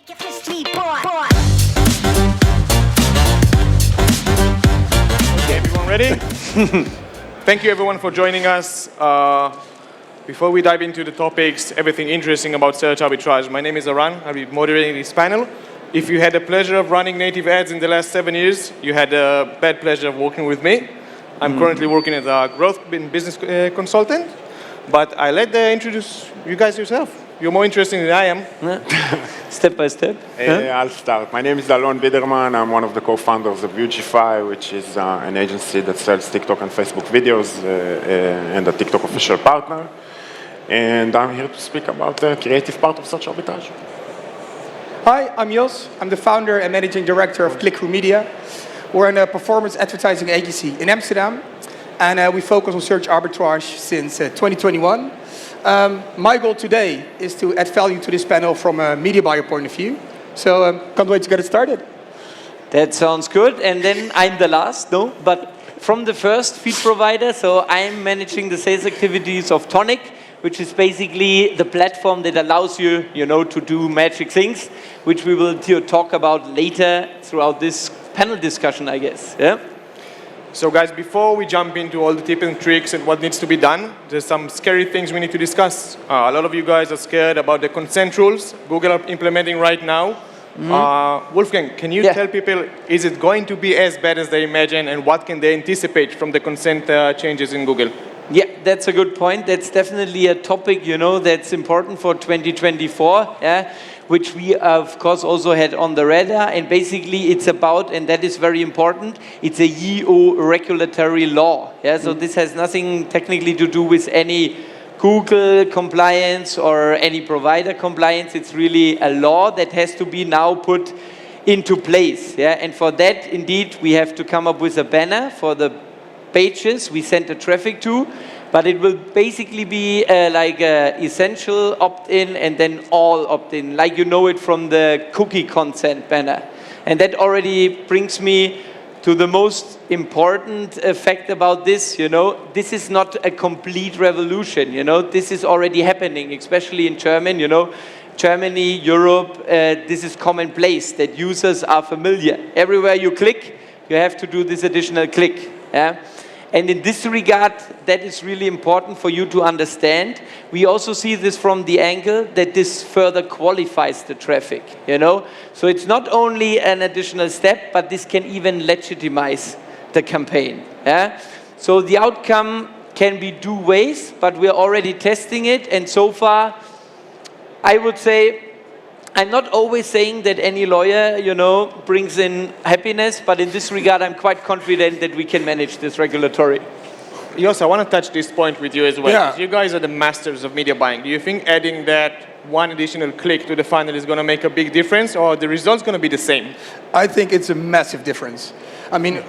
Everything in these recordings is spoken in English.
Okay, everyone ready? Thank you everyone for joining us. Before we dive into the topics, everything interesting about search arbitrage, my name is Aran. I'll be moderating this panel. If you had the pleasure of running native ads in the last 7 years, you had the bad pleasure of working with me. I'm currently working as a growth business consultant, but I let introduce you guys yourself. You're more interesting than I am. Step by step. I'll start. My name is Alon Biderman. I'm one of the co-founders of Vugify, which is an agency that sells TikTok and Facebook videos and a TikTok official partner. And I'm here to speak about the creative part of Search Arbitrage. Hi, I'm Jos. I'm the founder and managing director of Click-Through Media. We're a performance advertising agency in Amsterdam, and we focus on search arbitrage since 2021. My goal today is to add value to this panel from a media buyer point of view. So can't wait to get it started. That sounds good. And then I'm the last, no? But from the first feed provider, so I'm managing the sales activities of Tonic, which is basically the platform that allows you, to do magic things, which we will talk about later throughout this panel discussion, I guess. Yeah. So guys, before we jump into all the tips and tricks and what needs to be done, there's some scary things we need to discuss. A lot of you guys are scared about the consent rules Google are implementing right now. Wolfgang, can you tell people, is it going to be as bad as they imagine, and what can they anticipate from the consent changes in Google? Yeah, that's a good point. That's definitely a topic, that's important for 2024, which we, of course, also had on the radar. And basically, it's about, and that is very important, it's a EU regulatory law. So this has nothing technically to do with any Google compliance or any provider compliance. It's really a law that has to be now put into place. And for that, indeed, we have to come up with a banner for the pages we send the traffic to, but it will basically be like essential opt-in and then all opt-in, like it from the cookie consent banner. And that already brings me to the most important fact about this. This is not a complete revolution. This is already happening, especially in Germany, Europe. This is commonplace that users are familiar. Everywhere you click, you have to do this additional click. And in this regard, that is really important for you to understand. We also see this from the angle that this further qualifies the traffic, So it's not only an additional step, but this can even legitimize the campaign. So the outcome can be two ways, but we're already testing it. And so far, I would say, I'm not always saying that any lawyer, brings in happiness, but in this regard, I'm quite confident that we can manage this regulatory. Jos, I want to touch this point with you as well. Yeah. You guys are the masters of media buying. Do you think adding that one additional click to the funnel is going to make a big difference, or the result's going to be the same? I think it's a massive difference. I mean,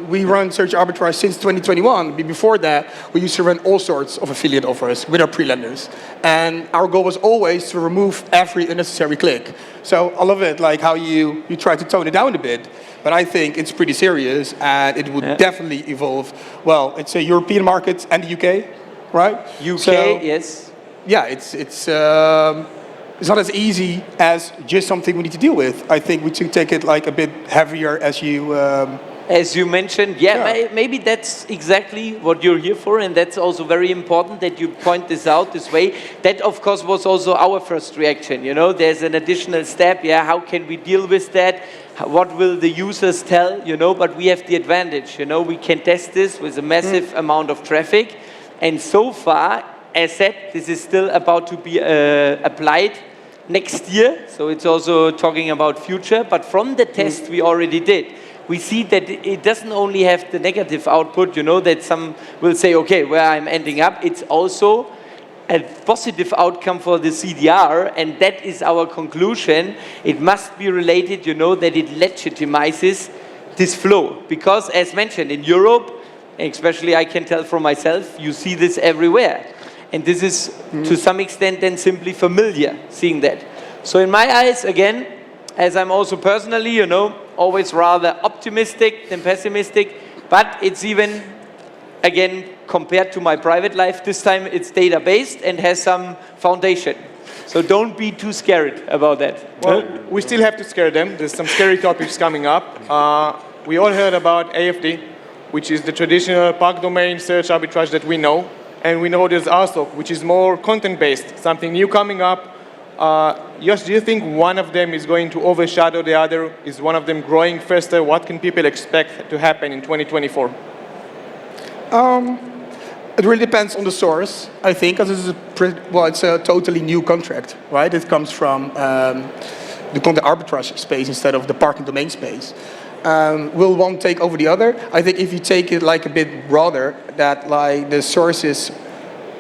we run search arbitrage since 2021. Before that, we used to run all sorts of affiliate offers with our pre-lenders. And our goal was always to remove every unnecessary click. So I love it, like how you try to tone it down a bit. But I think it's pretty serious, and it would definitely evolve. Well, it's a European market and the UK, right? UK, yes. Yeah, it's not as easy as just something we need to deal with. I think we should take it like a bit heavier, as you mentioned. Maybe that's exactly what you're here for, and that's also very important that you point this out this way. That, of course, was also our first reaction. There's an additional step. How can we deal with that? What will the users tell? But we have the advantage. We can test this with a massive amount of traffic, and so far, as said, this is still about to be applied next year. So it's also talking about future. But from the test we already did, we see that it doesn't only have the negative output, that some will say, okay, where I'm ending up. It's also a positive outcome for the CDR, and that is our conclusion. It must be related, that it legitimizes this flow. Because, as mentioned, in Europe, especially I can tell from myself, you see this everywhere. And this is, to some extent, then simply familiar, seeing that. So in my eyes, again, as I'm also personally, always rather optimistic than pessimistic, but it's even, again, compared to my private life, this time it's data-based and has some foundation. So don't be too scared about that. Well, we still have to scare them. There's some scary topics coming up. We all heard about AFD, which is the traditional park domain search arbitrage that we know. And we know there's ASOC, which is more content-based, something new coming up. Josh, do you think one of them is going to overshadow the other? Is one of them growing faster? What can people expect to happen in 2024? It really depends on the source, I think, because it's a totally new contract, right? It comes from the content arbitrage space instead of the parking domain space. Will one take over the other? I think if you take it like a bit broader, that like the sources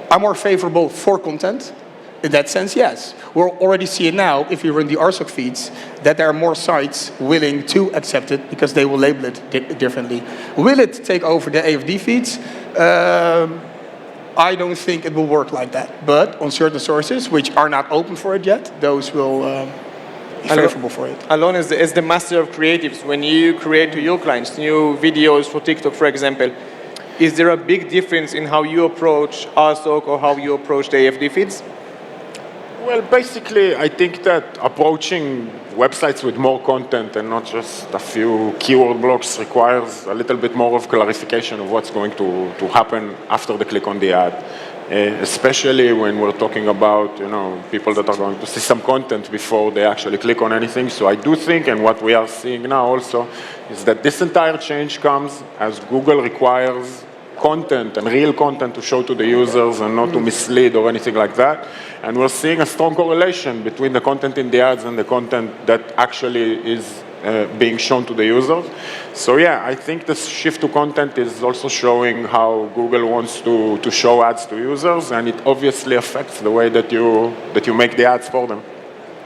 are more favorable for content. In that sense, yes. We'll already see it now if you run the ASOC feeds, that there are more sites willing to accept it because they will label it differently. Will it take over the AFD feeds? I don't think it will work like that. But on certain sources, which are not open for it yet, those will be favorable for it. Alon, as the master of creatives, when you create to your clients new videos for TikTok, for example, is there a big difference in how you approach ASOC or how you approach the AFD feeds? Well, basically, I think that approaching websites with more content and not just a few keyword blocks requires a little bit more of clarification of what's going to happen after they click on the ad. Especially when we're talking about, people that are going to see some content before they actually click on anything. So I do think, and what we are seeing now also, is that this entire change comes as Google requires content and real content to show to the users and not to mislead or anything like that. And we're seeing a strong correlation between the content in the ads and the content that actually is being shown to the users. So yeah, I think this shift to content is also showing how Google wants to show ads to users, and it obviously affects the way that you make the ads for them.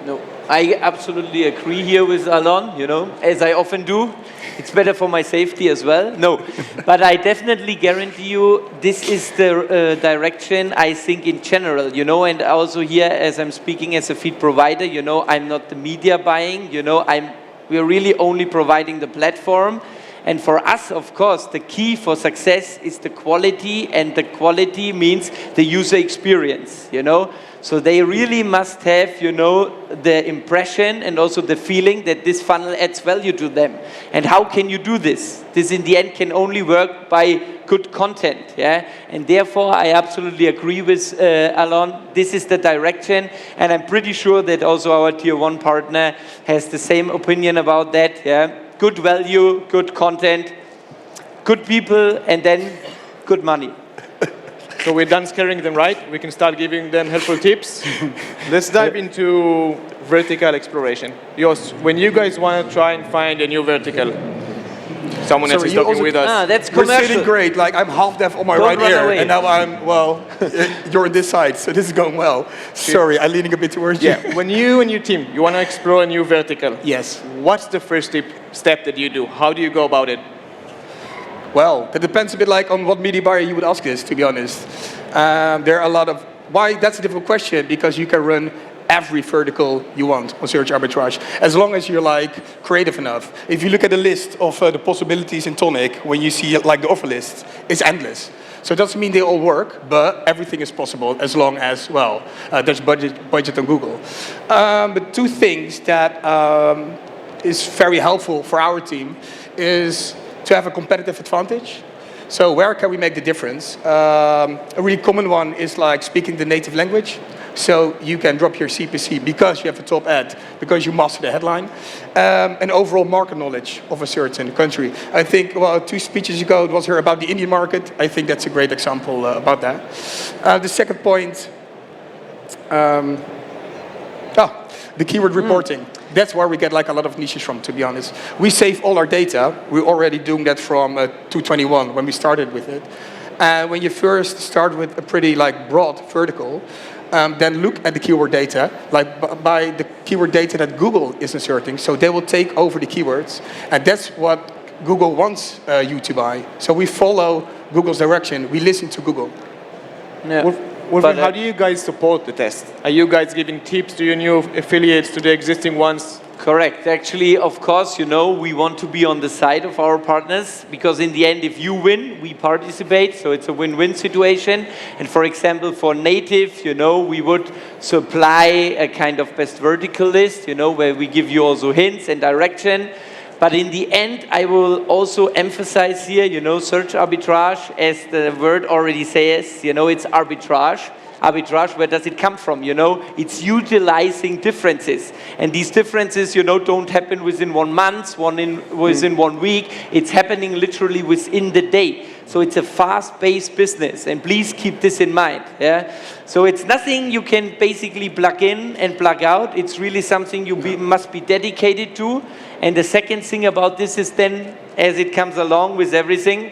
No, I absolutely agree here with Alon, as I often do. It's better for my safety as well. No, but I definitely guarantee you this is the direction I think in general, and also here as I'm speaking as a feed provider, I'm not the media buying, we're really only providing the platform. And for us, of course, the key for success is the quality, and the quality means the user experience, So they really must have, the impression and also the feeling that this funnel adds value to them. And how can you do this? This in the end can only work by good content, yeah? And therefore, I absolutely agree with Alon. This is the direction, and I'm pretty sure that also our tier 1 partner has the same opinion about that, yeah? Good value, good content, good people, and then good money. So we're done scaring them, right? We can start giving them helpful tips. Let's dive into vertical exploration. Jos, when you guys want to try and find a new vertical, someone else is talking with us. That's We're commercial. sitting great. Like I'm half deaf on my Don't right run ear, away. and now you're on this side, so this is going well. Sorry, I'm leaning a bit towards you. Yeah, when you and your team, you want to explore a new vertical. Yes. What's the first step that you do? How do you go about it? Well, that depends a bit like on what media buyer you would ask this, to be honest. There are a lot of... Why? That's a difficult question, because you can run every vertical you want on Search Arbitrage, as long as you're like creative enough. If you look at the list of the possibilities in Tonic, when you see like the offer list, it's endless. So it doesn't mean they all work, but everything is possible as long as, there's budget on Google. But two things that is very helpful for our team is to have a competitive advantage. So where can we make the difference? A really common one is like speaking the native language. So you can drop your CPC because you have a top ad, because you master the headline, and overall market knowledge of a certain country. I think, 2 speeches ago, it was here about the Indian market. I think that's a great example about that. The second point, the keyword reporting. That's where we get like a lot of niches from, to be honest. We save all our data. We're already doing that from 2021 when we started with it. When you first start with a pretty like broad vertical, then look at the keyword data, like by the keyword data that Google is inserting. So they will take over the keywords, and that's what Google wants you to buy. So we follow Google's direction. We listen to Google. Yeah. Wolfgang, how do you guys support the test? Are you guys giving tips to your new affiliates, to the existing ones? Correct. Actually, of course, you know, we want to be on the side of our partners because in the end, if you win, we participate. So it's a win-win situation. And for example, for native, you know, we would supply a kind of best vertical list, you know, where we give you also hints and direction. But in the end, I will also emphasize here, you know, search arbitrage, as the word already says, you know, it's arbitrage. Arbitrage, where does it come from? You know, it's utilizing differences. And these differences, you know, don't happen within 1 month, within 1 week. It's happening literally within the day. So it's a fast-paced business. And please keep this in mind. Yeah. So it's nothing you can basically plug in and plug out. It's really something you must be dedicated to. And the second thing about this is then, as it comes along with everything,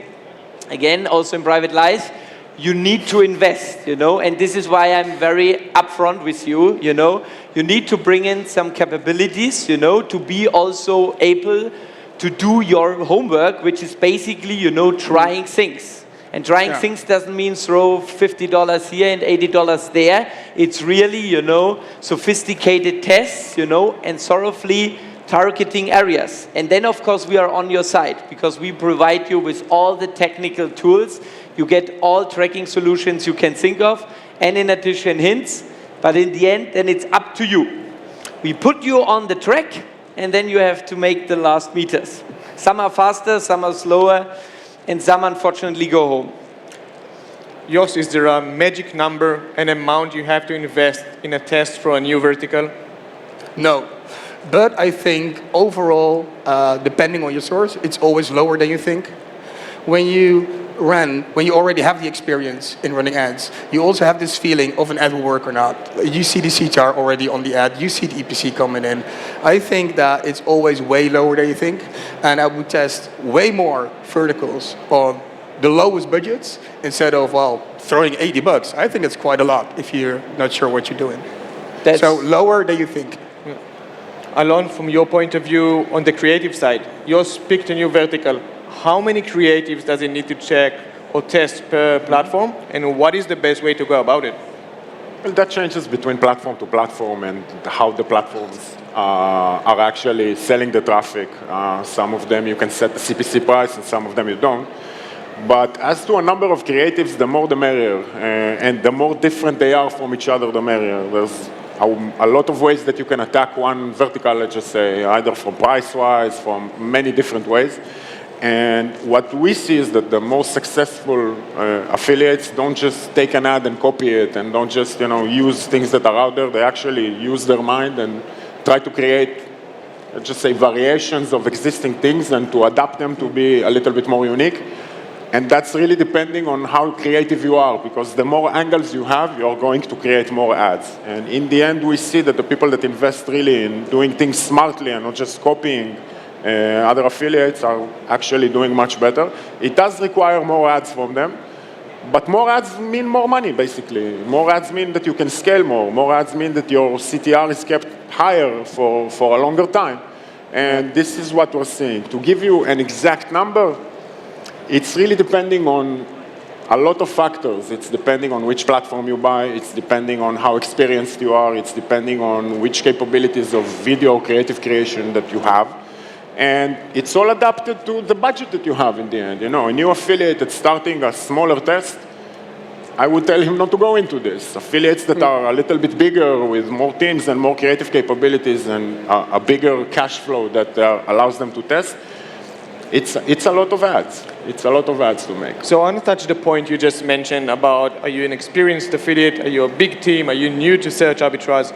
again, also in private life, you need to invest, you know, and this is why I'm very upfront with you, you know. You need to bring in some capabilities, you know, to be also able to do your homework, which is basically, you know, trying things. And trying things doesn't mean throw $50 here and $80 there. It's really, you know, sophisticated tests, you know, and thoroughly targeting areas. And then, of course, we are on your side because we provide you with all the technical tools. You get all tracking solutions you can think of, and in addition, hints. But in the end, then it's up to you. We put you on the track, and then you have to make the last meters. Some are faster, some are slower, and some unfortunately go home. Jos, is there a magic number, an amount you have to invest in a test for a new vertical? No. But I think overall, depending on your source, it's always lower than you think. When you already have the experience in running ads, you also have this feeling of an ad will work or not. You see the CTR already on the ad, you see the EPC coming in. I think that it's always way lower than you think, and I would test way more verticals on the lowest budgets instead of, well, throwing $80. I think it's quite a lot if you're not sure what you're doing. So lower than you think. Alon, from your point of view on the creative side, Jos picked a new vertical. How many creatives does it need to check or test per platform, and what is the best way to go about it? Well, that changes between platform to platform and how the platforms are actually selling the traffic. Some of them you can set the CPC price, and some of them you don't. But as to a number of creatives, the more the merrier, and the more different they are from each other, the merrier. There's a lot of ways that you can attack one vertical, let's just say, either from price-wise, from many different ways. And what we see is that the most successful affiliates don't just take an ad and copy it and don't just, you know, use things that are out there. They actually use their mind and try to create, let's just say, variations of existing things and to adapt them to be a little bit more unique. And that's really depending on how creative you are, because the more angles you have, you're going to create more ads. And in the end, we see that the people that invest really in doing things smartly and not just copying other affiliates are actually doing much better. It does require more ads from them, but more ads mean more money, basically. More ads mean that you can scale more. More ads mean that your CTR is kept higher for a longer time. And this is what we're seeing. To give you an exact number, it's really depending on a lot of factors. It's depending on which platform you buy. It's depending on how experienced you are. It's depending on which capabilities of video creative creation that you have. And it's all adapted to the budget that you have in the end. You know, a new affiliate that's starting a smaller test, I would tell him not to go into this. Affiliates that are a little bit bigger with more teams and more creative capabilities and a bigger cash flow that allows them to test, it's a lot of ads. It's a lot of ads to make. So I want to touch the point you just mentioned about, are you an experienced affiliate? Are you a big team? Are you new to search arbitrage?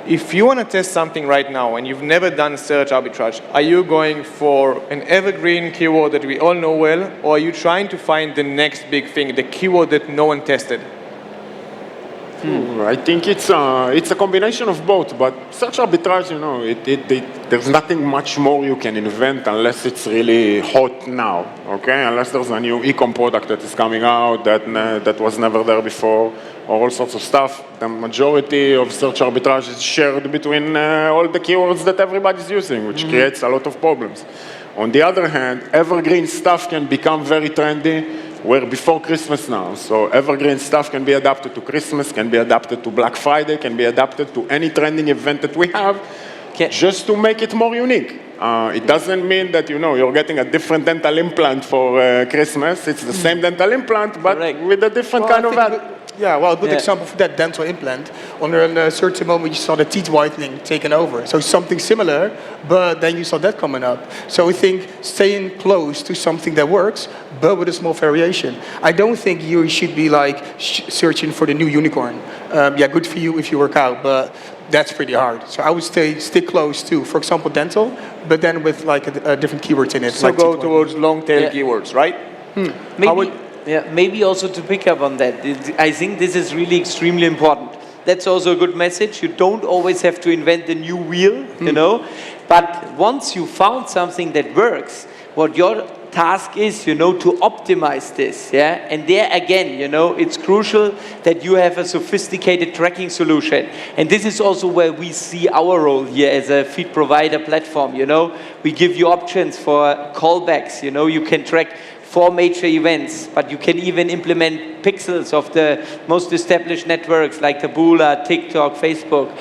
If you want to test something right now and you've never done search arbitrage, are you going for an evergreen keyword that we all know well, or are you trying to find the next big thing, the keyword that no one tested? I think it's a combination of both, but search arbitrage, you know, there's nothing much more you can invent unless it's really hot now, okay? Unless there's a new e-com product that is coming out that was never there before, or all sorts of stuff. The majority of search arbitrage is shared between all the keywords that everybody's using, which creates a lot of problems. On the other hand, evergreen stuff can become very trendy. We're before Christmas now, so evergreen stuff can be adapted to Christmas, can be adapted to Black Friday, can be adapted to any trending event that we have. just to make it more unique. It doesn't mean that you're getting a different dental implant for Christmas. It's the same dental implant, but with a different kind of ad. Yeah, well, a good example for that dental implant. On a certain moment, you saw the teeth whitening taken over. So something similar, but then you saw that coming up. So we think staying close to something that works, but with a small variation. I don't think you should be like searching for the new unicorn. Yeah, good for you if you work out, but that's pretty hard. So I would stick close to, for example, dental, but then with like a different keywords in it. So like go towards long tail keywords, right? Maybe also to pick up on that, I think this is really extremely important. That's also a good message. You don't always have to invent the new wheel, but once you found something that works, what your task is, to optimize this, And there again, it's crucial that you have a sophisticated tracking solution. And this is also where we see our role here as a feed provider platform, We give you options for callbacks, you can track 4 major events, but you can even implement pixels of the most established networks like Taboola, TikTok, Facebook.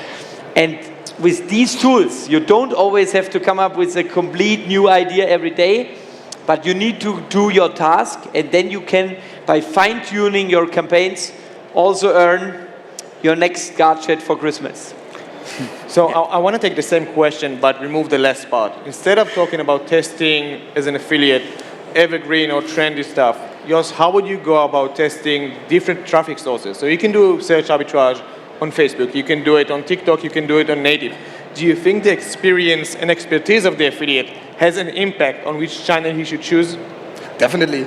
And with these tools, you don't always have to come up with a complete new idea every day, but you need to do your task, and then you can, by fine-tuning your campaigns, also earn your next gadget for Christmas. So I want to take the same question, but remove the last part. Instead of talking about testing as an affiliate, evergreen or trendy stuff, Jos, how would you go about testing different traffic sources? So you can do search arbitrage on Facebook, you can do it on TikTok, you can do it on native. Do you think the experience and expertise of the affiliate has an impact on which channel he should choose? Definitely.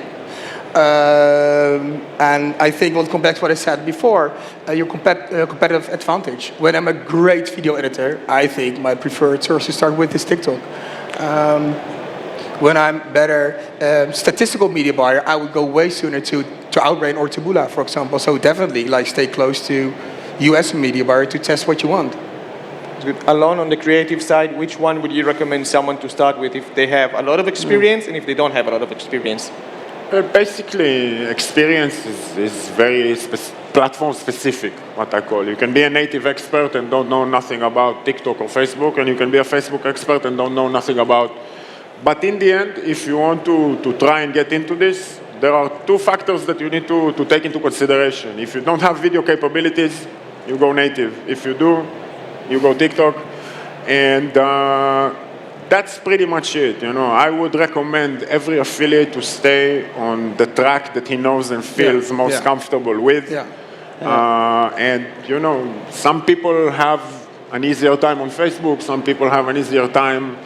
And I think we'll come back to what I said before, your competitive advantage. When I'm a great video editor, I think my preferred source to start with is TikTok. When I'm better statistical media buyer, I would go way sooner to Outbrain or Taboola, for example. So definitely, stay close to US media buyer to test what you want. Good. Alon, on the creative side, which one would you recommend someone to start with if they have a lot of experience and if they don't have a lot of experience? Basically, experience is very platform specific, what I call. You can be a native expert and don't know nothing about TikTok or Facebook, and you can be a Facebook expert and don't know nothing about. But in the end, if you want to try and get into this, there are 2 factors that you need to take into consideration. If you don't have video capabilities, you go native. If you do, you go TikTok. And that's pretty much it. I would recommend every affiliate to stay on the track that he knows and feels most comfortable with. And some people have an easier time on Facebook, some people have an easier time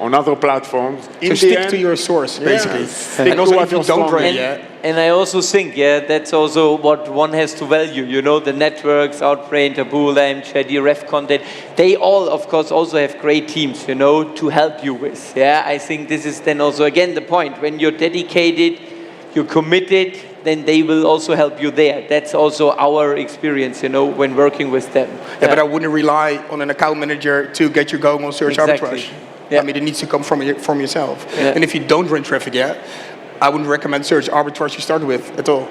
on other platforms. So stick to your source, basically. Stick and also to what if you you're don't strong rate in. And I also think, that's also what one has to value. The networks, Outbrain, Taboola, MCHD, Ref Content, they all, of course, also have great teams, to help you with. I think this is then also, again, the point. When you're dedicated, you're committed, then they will also help you there. That's also our experience, when working with them. Yeah, but I wouldn't rely on an account manager to get you going on Search Arbitrage. I mean, it needs to come from yourself. And if you don't run traffic yet, I wouldn't recommend Search Arbitrage you start with at all.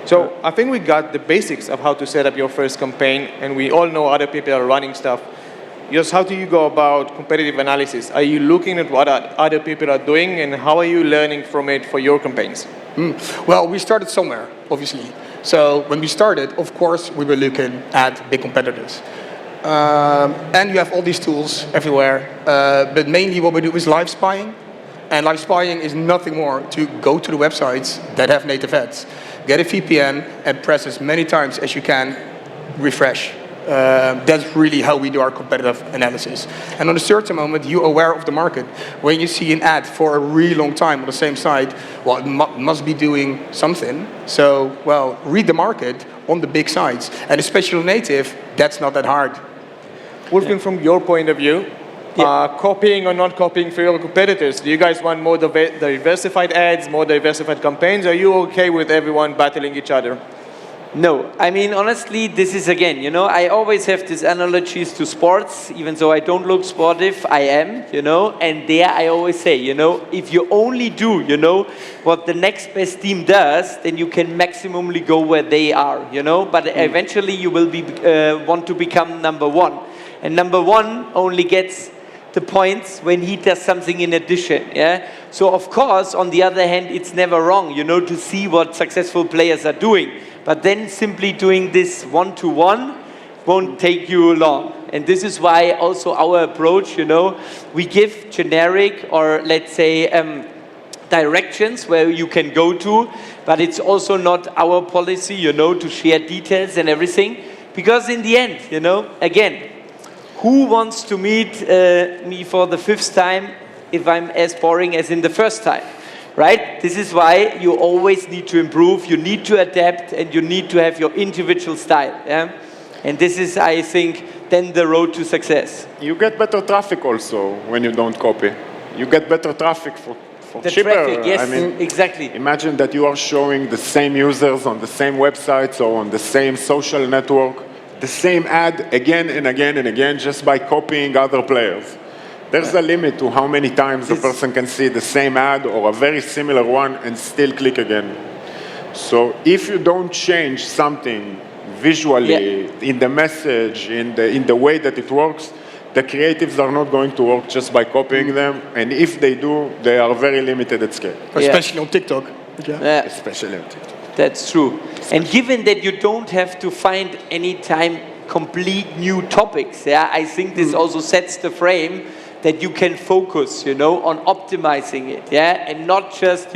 So I think we got the basics of how to set up your first campaign, and we all know other people are running stuff. Just how do you go about competitive analysis? Are you looking at what other people are doing, and how are you learning from it for your campaigns? Well, we started somewhere, obviously. So when we started, of course, we were looking at big competitors. And you have all these tools everywhere. But mainly what we do is live spying. And live spying is nothing more to go to the websites that have native ads, get a VPN, and press as many times as you can, refresh. That's really how we do our competitive analysis. And on a certain moment, you're aware of the market. When you see an ad for a really long time on the same site, well, it must be doing something. So, well, read the market on the big sites. And especially native, that's not that hard. Wolfgang, from your point of view, copying or not copying for your competitors, do you guys want more diversified ads, more diversified campaigns? Are you okay with everyone battling each other? No, I mean, honestly, this is again, I always have these analogies to sports, even though I don't look sportive, I am, and there I always say, if you only do, what the next best team does, then you can maximally go where they are, but eventually you will want to become number one. And number one only gets the points when he does something in addition, yeah? So of course, on the other hand, it's never wrong, to see what successful players are doing. But then simply doing this one-to-one won't take you long. And this is why also our approach, we give generic or let's say directions where you can go to, but it's also not our policy, to share details and everything. Because in the end, again, who wants to meet me for the 5th time if I'm as boring as in the first time, right? This is why you always need to improve, you need to adapt, and you need to have your individual style, yeah? And this is, I think, then the road to success. You get better traffic also when you don't copy. You get better traffic for The cheaper. traffic, yes, exactly. Imagine that you are showing the same users on the same websites or on the same social network, the same ad again and again and again just by copying other players. There's a limit to how many times a person can see the same ad or a very similar one and still click again. So if you don't change something visually, in the message, in the way that it works, the creatives are not going to work just by copying them. And if they do, they are very limited at scale. Especially on TikTok. Yeah. Especially on TikTok. That's true. And given that you don't have to find any time complete new topics, yeah, I think this also sets the frame that you can focus, on optimizing it, yeah, and not just,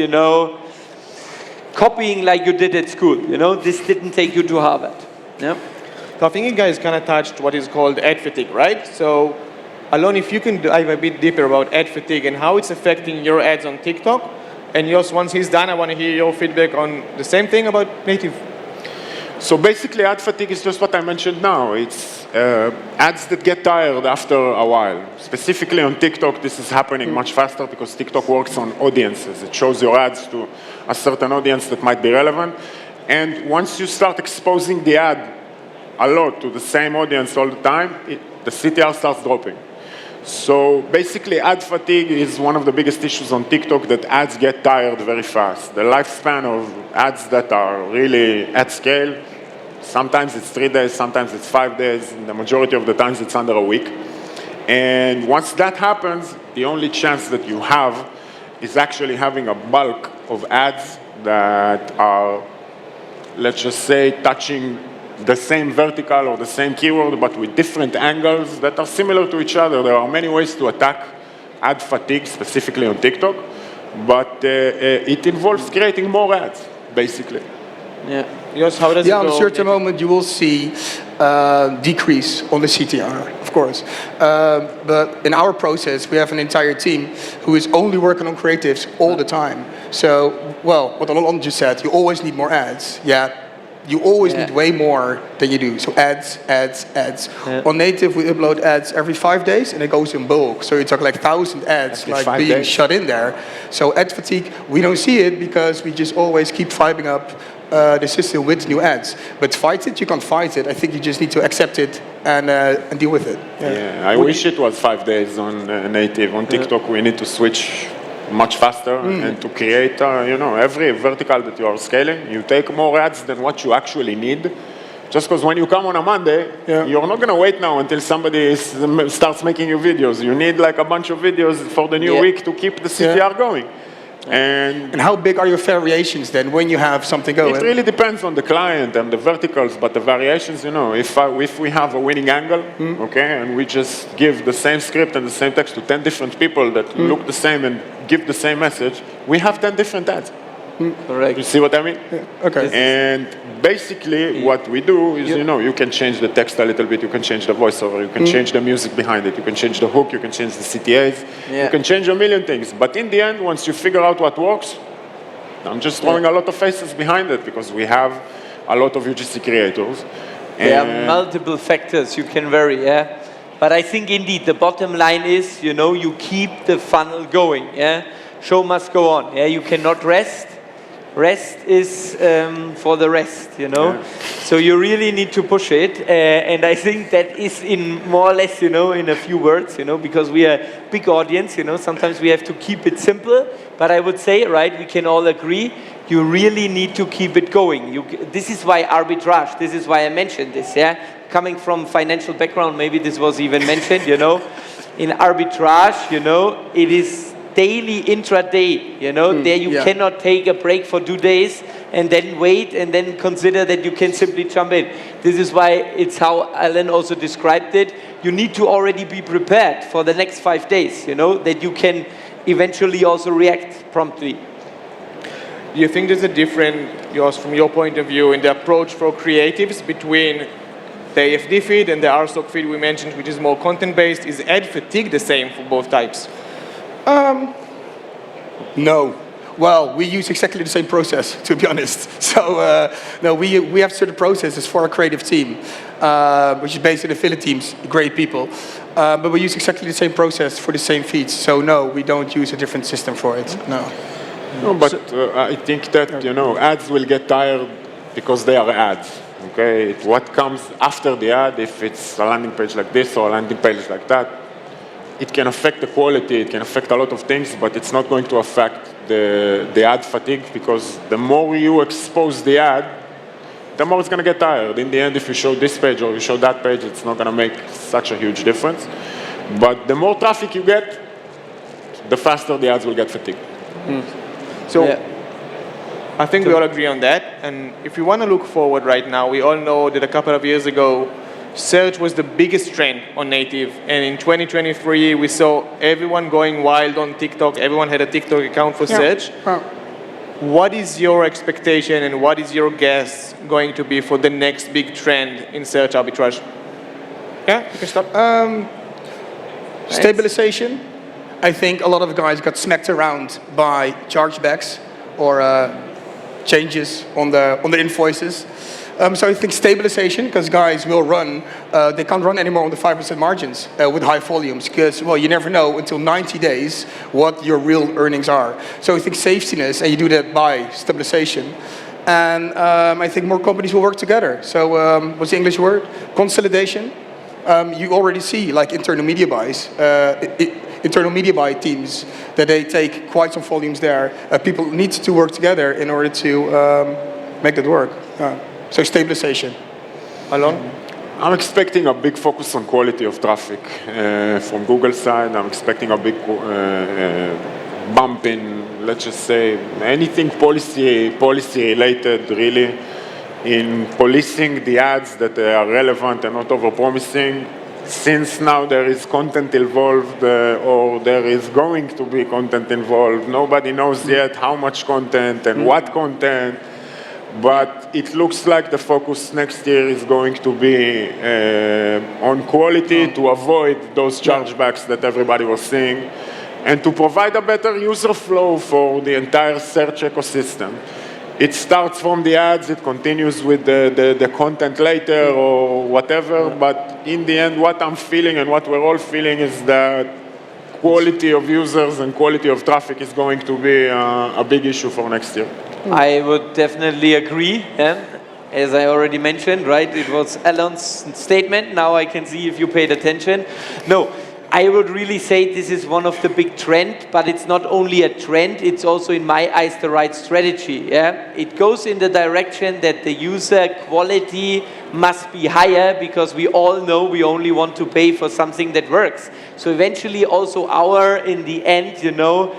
copying like you did at school. This didn't take you to Harvard. Yeah. So I think you guys kind of touched what is called ad fatigue, right? So, Alon, if you can dive a bit deeper about ad fatigue and how it's affecting your ads on TikTok, and Jos, once he's done, I want to hear your feedback on the same thing about native. So basically, ad fatigue is just what I mentioned now. It's ads that get tired after a while. Specifically on TikTok, this is happening much faster because TikTok works on audiences. It shows your ads to a certain audience that might be relevant. And once you start exposing the ad a lot to the same audience all the time, the CTR starts dropping. So basically, ad fatigue is one of the biggest issues on TikTok, that ads get tired very fast. The lifespan of ads that are really at scale, sometimes it's 3 days, sometimes it's 5 days. The majority of the times it's under a week. And once that happens, the only chance that you have is actually having a bulk of ads that are, let's just say, touching the same vertical or the same keyword, but with different angles that are similar to each other. There are many ways to attack ad fatigue, specifically on TikTok, but it involves creating more ads, basically. Yeah. Jos, how does it go? On a certain moment you will see decrease on the CTR, of course. But in our process, we have an entire team who is only working on creatives all the time. So, well, what Alon just said, you always need more ads. Yeah. You always need way more than you do. So ads. Yeah. On native, we upload ads every 5 days, and it goes in bulk. So you talk like 1,000 ads being shut in there. So ad fatigue, we don't see it because we just always keep vibing up the system with new ads. But fight it, you can't fight it. I think you just need to accept it and deal with it. Yeah, I wish it was 5 days on native. On TikTok, we need to switch much faster and to create, every vertical that you are scaling, you take more ads than what you actually need. Just because when you come on a Monday, you're not going to wait now until somebody starts making you videos. You need like a bunch of videos for the new week to keep the CTR going. And how big are your variations then when you have something going? It really depends on the client and the verticals, but the variations, if we have a winning angle, and we just give the same script and the same text to 10 different people that look the same and give the same message, we have 10 different ads. Correct. You see what I mean? Yeah. Okay. And basically what we do is, you can change the text a little bit, you can change the voiceover, you can change the music behind it, you can change the hook, you can change the CTAs, you can change a million things. But in the end, once you figure out what works, I'm just throwing a lot of faces behind it because we have a lot of UGC creators. There are multiple factors you can vary, But I think indeed the bottom line is, you keep the funnel going, Show must go on, You cannot rest. Rest is for the rest, So you really need to push it. And I think that is in more or less, in a few words, because we are a big audience, sometimes we have to keep it simple. But I would say, right, we can all agree, you really need to keep it going. This is why arbitrage, this is why I mentioned this, coming from financial background, maybe this was even mentioned, you know, in arbitrage, you know, it is daily intraday, you know, there you cannot take a break for 2 days and then wait and then consider that you can simply jump in. This is why it's how Alan also described it. You need to already be prepared for the next 5 days, you know, that you can eventually also react promptly. Do you think there's a difference, from your point of view, in the approach for creatives between the AFD feed and the RSOC feed we mentioned, which is more content-based? Is ad fatigue the same for both types? No. Well, we use exactly the same process, to be honest. So, no, we have certain processes for our creative team, which is based on affiliate teams, great people. But we use exactly the same process for the same feeds. So, no, we don't use a different system for it, no. No, but I think that, you know, ads will get tired because they are ads, okay? What comes after the ad, if it's a landing page like this or a landing page like that, it can affect the quality, it can affect a lot of things, but it's not going to affect the ad fatigue, because the more you expose the ad, the more it's going to get tired. In the end, if you show this page or you show that page, it's not going to make such a huge difference. But the more traffic you get, the faster the ads will get fatigued. So, I think we all agree on that. And if you want to look forward right now, we all know that a couple of years ago, search was the biggest trend on native. And in 2023, we saw everyone going wild on TikTok. Everyone had a TikTok account for search. What is your expectation and what is your guess going to be for the next big trend in search arbitrage? Yeah, you can start. Stabilization. I think a lot of guys got smacked around by chargebacks or changes on the invoices. So I think stabilization, because guys will run, they can't run anymore on the 5% margins with high volumes, because, well, you never know until 90 days what your real earnings are. So I think safetiness, and you do that by stabilization. And I think more companies will work together. So what's the English word? Consolidation. You already see, like, internal media buys. Internal media buy teams, that they take quite some volumes there. People need to work together in order to make that work. So stabilization. Alon? I'm expecting a big focus on quality of traffic from Google side. I'm expecting a big bump in, let's just say, anything policy related, really, in policing the ads that are relevant and not over-promising. Since now there is content involved, or there is going to be content involved, nobody knows yet how much content and what content, but it looks like the focus next year is going to be on quality to avoid those chargebacks that everybody was seeing, and to provide a better user flow for the entire search ecosystem. It starts from the ads, it continues with the content later or whatever, but in the end, what I'm feeling and what we're all feeling is that quality of users and quality of traffic is going to be a big issue for next year. I would definitely agree. As I already mentioned, right, it was Alan's statement. Now I can see if you paid attention. No. I would really say this is one of the big trends, but it's not only a trend, it's also in my eyes the right strategy. Yeah? It goes in the direction that the user quality must be higher, because we all know we only want to pay for something that works. So eventually also in the end, you know,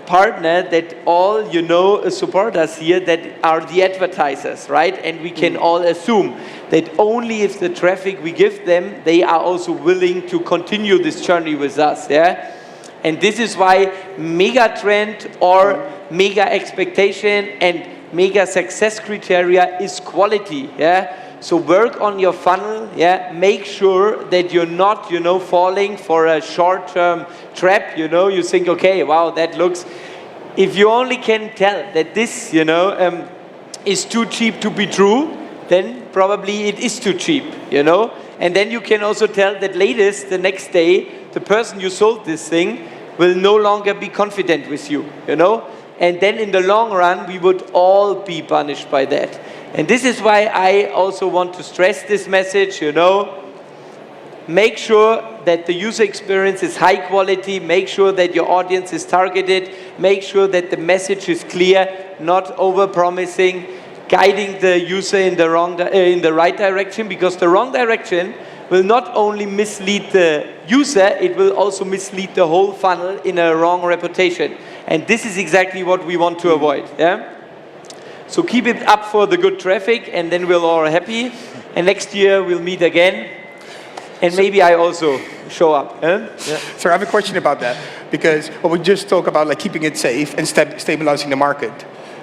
partner that all, you know, support us here, that are the advertisers, right? And we can all assume that only if the traffic we give them, they are also willing to continue this journey with us, yeah? And this is why mega trend or mega expectation and mega success criteria is quality, yeah? So work on your funnel, yeah? Make sure that you're not, you know, falling for a short-term trap, you know? You think, okay, wow, that looks... If you only can tell that this, you know, is too cheap to be true, then probably it is too cheap, you know? And then you can also tell that latest, the next day, the person you sold this thing will no longer be confident with you, you know? And then in the long run, we would all be punished by that. And this is why I also want to stress this message, you know? Make sure that the user experience is high quality, make sure that your audience is targeted, make sure that the message is clear, not over-promising. guiding the user in the right direction, because the wrong direction will not only mislead the user, it will also mislead the whole funnel in a wrong reputation. And this is exactly what we want to avoid. Yeah? So keep it up for the good traffic, and then we're all happy. And next year we'll meet again. And maybe I also show up. Huh? Yeah. So I have a question about that, because we just talk about like keeping it safe and stabilizing the market.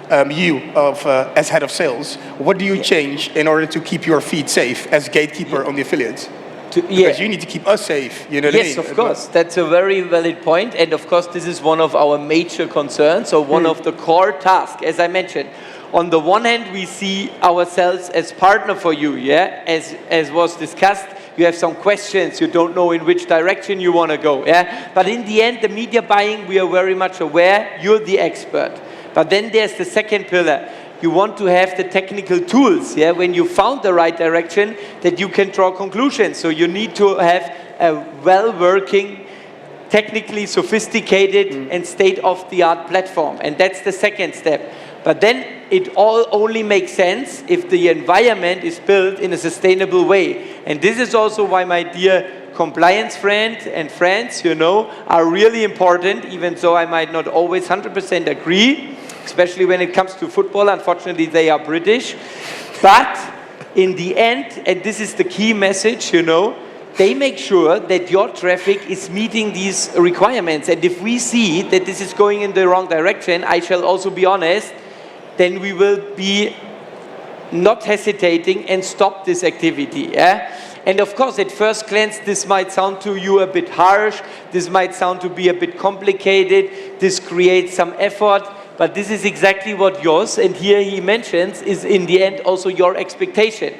As head of sales, what do you change in order to keep your feet safe as gatekeeper on the affiliates? Because you need to keep us safe, you know what I mean? Yes, of course. That's a very valid point. And of course, this is one of our major concerns, or one of the core tasks, as I mentioned. On the one hand, we see ourselves as partner for you, yeah? As was discussed, you have some questions, you don't know in which direction you want to go, yeah? But in the end, the media buying, we are very much aware, you're the expert. But then there's the second pillar. You want to have the technical tools, yeah, when you found the right direction, that you can draw conclusions. So you need to have a well-working, technically sophisticated and state-of-the-art platform. And that's the second step. But then it all only makes sense if the environment is built in a sustainable way. And this is also why my dear compliance friends and friends, you know, are really important, even though I might not always 100% agree, especially when it comes to football. Unfortunately, they are British. But in the end, and this is the key message, you know, they make sure that your traffic is meeting these requirements. And if we see that this is going in the wrong direction, I shall also be honest, then we will be not hesitating and stop this activity. Yeah? And of course, at first glance, this might sound to you a bit harsh. This might sound to be a bit complicated. This creates some effort. But this is exactly what yours, and here he mentions, is in the end also your expectation.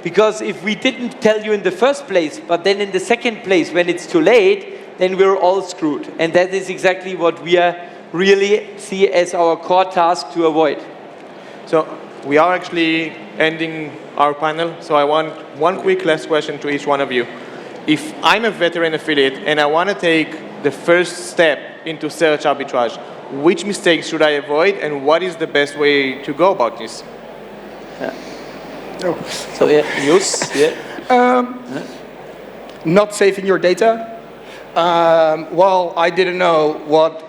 Because if we didn't tell you in the first place, but then in the second place, when it's too late, then we're all screwed. And that is exactly what we are really see as our core task to avoid. So we are actually ending our panel. So I want one quick last question to each one of you. If I'm a veteran affiliate and I want to take the first step into search arbitrage, which mistakes should I avoid, and what is the best way to go about this? Yeah. So news, not saving your data. Well, I didn't know what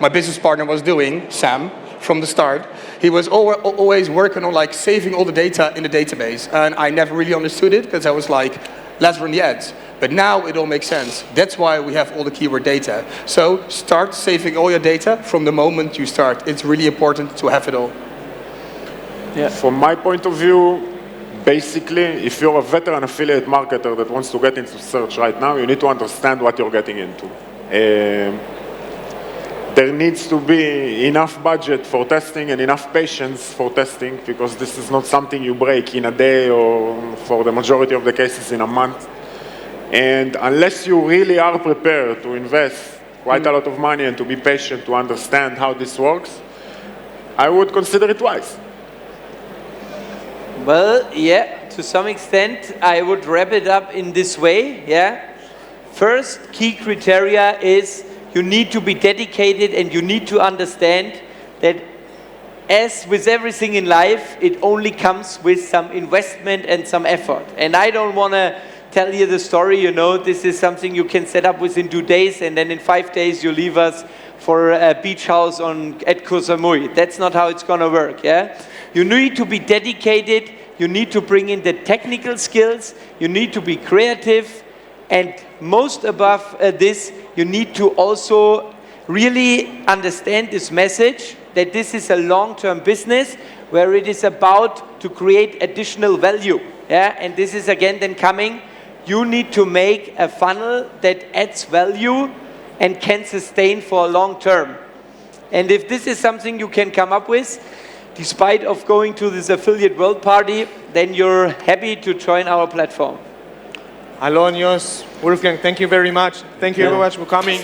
my business partner was doing, Sam, from the start. He was always working on like saving all the data in the database, and I never really understood it because I was like, let's run the ads. But now it all makes sense. That's why we have all the keyword data. So start saving all your data from the moment you start. It's really important to have it all. Yeah. From my point of view, basically, if you're a veteran affiliate marketer that wants to get into search right now, you need to understand what you're getting into. There needs to be enough budget for testing and enough patience for testing, because this is not something you break in a day or, for the majority of the cases, in a month. And unless you really are prepared to invest quite a lot of money and to be patient to understand how this works, I would consider it twice. Well, yeah, to some extent, I would wrap it up in this way, yeah. First key criteria is you need to be dedicated, and you need to understand that, as with everything in life, it only comes with some investment and some effort. And I don't want to tell you the story, you know, this is something you can set up within 2 days, and then in 5 days you leave us for a beach house at Koh Samui. That's not how it's going to work, yeah? You need to be dedicated, you need to bring in the technical skills, you need to be creative, and most above this, you need to also really understand this message that this is a long-term business where it is about to create additional value, yeah? And this is again then coming, you need to make a funnel that adds value and can sustain for a long term. And if this is something you can come up with, despite of going to this affiliate world party, then you're happy to join our platform. Alon, Jos, Wolfgang, thank you very much. Thank you very much for coming.